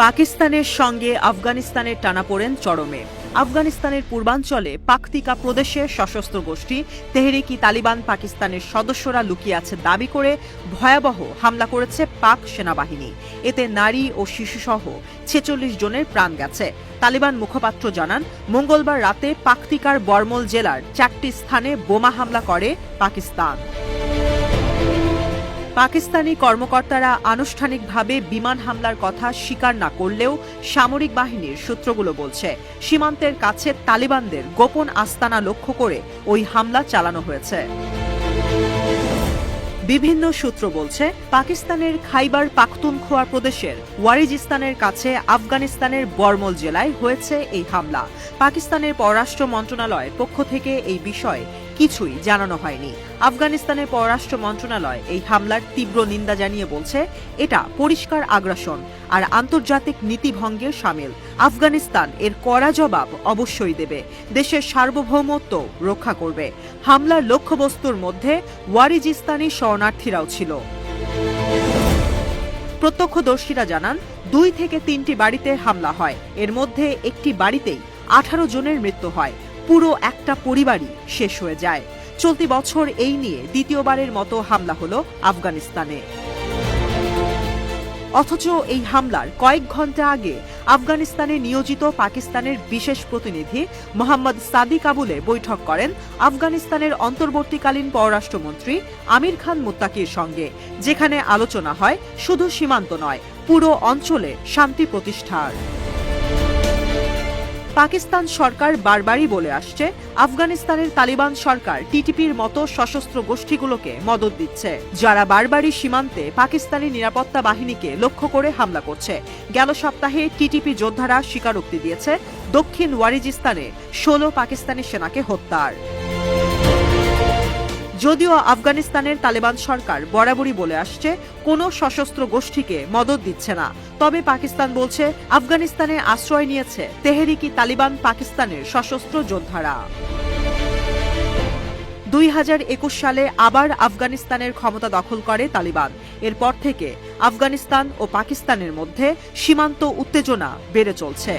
পাকিস্তানের সঙ্গে আফগানিস্তানের টানাপোড়েন চরমে। আফগানিস্তানের পূর্বাঞ্চলে পাকতিকা প্রদেশে সশস্ত্র গোষ্ঠী তেহরিকি তালিবান পাকিস্তানের সদস্যরা লুকিয়ে আছে দাবি করে ভয়াবহ হামলা করেছে পাক সেনাবাহিনী। এতে নারী ও শিশুসহ ৪৬ জনের প্রাণ গেছে। তালিবান মুখপাত্র জানান, মঙ্গলবার রাতে পাকতিকার বরমল জেলার ৪টি স্থানে বোমা হামলা করে পাকিস্তান। পাকিস্তানি কর্মকর্তারা আনুষ্ঠানিকভাবে বিমান হামলার কথা স্বীকার না করলেও সামরিক বাহিনীর সূত্রগুলো বলছে, সীমান্তের কাছে তালিবানদের গোপন আস্তানা লক্ষ্য করে ওই হামলা চালানো হয়েছে। বিভিন্ন সূত্র বলছে, পাকিস্তানের খাইবার পাখতুনখোয়া প্রদেশের ওয়ারিজিস্তানের কাছে আফগানিস্তানের বরমল জেলায় হয়েছে এই হামলা। পাকিস্তানের পররাষ্ট্র মন্ত্রণালয়ের পক্ষ থেকে এই বিষয়ে কিছুই জানানো হয়নি। আফগানিস্তানের পররাষ্ট্র মন্ত্রণালয় এই হামলার তীব্র নিন্দা জানিয়ে বলছে, এটা পরিষ্কার আগ্রাসন আর আন্তর্জাতিক নীতিভঙ্গের শামিল। আফগানিস্তান এর কড়া জবাব অবশ্যই দেবে, দেশের সার্বভৌমত্ব রক্ষা করবে। হামলার লক্ষ্যবস্তুর মধ্যে ওয়ারিজিস্তানি শরণার্থীরাও ছিল। প্রত্যক্ষদর্শীরা জানান, ২ থেকে ৩টি বাড়িতে হামলা হয়। এর মধ্যে একটি বাড়িতেই ১৮ জনের মৃত্যু হয়। পুরো একটা পরিবারই শেষ হয়ে যায়। চলতি বছর এই নিয়ে দ্বিতীয়বারের মতো হামলা হলো আফগানিস্তানে। অথচ এই হামলার কয়েক ঘন্টা আগে আফগানিস্তানে নিয়োজিত পাকিস্তানের বিশেষ প্রতিনিধি মোহাম্মদ সাদিক আবুলে বৈঠক করেন আফগানিস্তানের অন্তর্বর্তীকালীন পররাষ্ট্রমন্ত্রী আমির খান মুত্তাকির সঙ্গে, যেখানে আলোচনা হয় শুধু সীমান্ত নয়, পুরো অঞ্চলে শান্তি প্রতিষ্ঠার। পাকিস্তান সরকার বারবারই বলে আসছে, আফগানিস্তানের তালিবান সরকার টিটিপির মতো সশস্ত্র গোষ্ঠীগুলোকে মদদ দিচ্ছে, যারা বারবারই সীমান্তে পাকিস্তানি নিরাপত্তা বাহিনীকে লক্ষ্য করে হামলা করছে। গেল সপ্তাহে টিটিপি যোদ্ধারা স্বীকারোক্তি দিয়েছে দক্ষিণ ওয়ারিজিস্তানে ১৬ পাকিস্তানি সেনাকে হত্যার। যদিও আফগানিস্তানের তালেবান সরকার বরাবরই বলে আসছে কোনো সশস্ত্র গোষ্ঠীকে মদদ দিচ্ছে না, তবে পাকিস্তান বলছে আফগানিস্তানে আশ্রয় নিয়েছে তেহরিকি তালিবান পাকিস্তানের সশস্ত্র যোদ্ধারা। ২০২১ সালে আবার আফগানিস্তানের ক্ষমতা দখল করে তালিবান। এরপর থেকে আফগানিস্তান ও পাকিস্তানের মধ্যে সীমান্ত উত্তেজনা বেড়ে চলছে।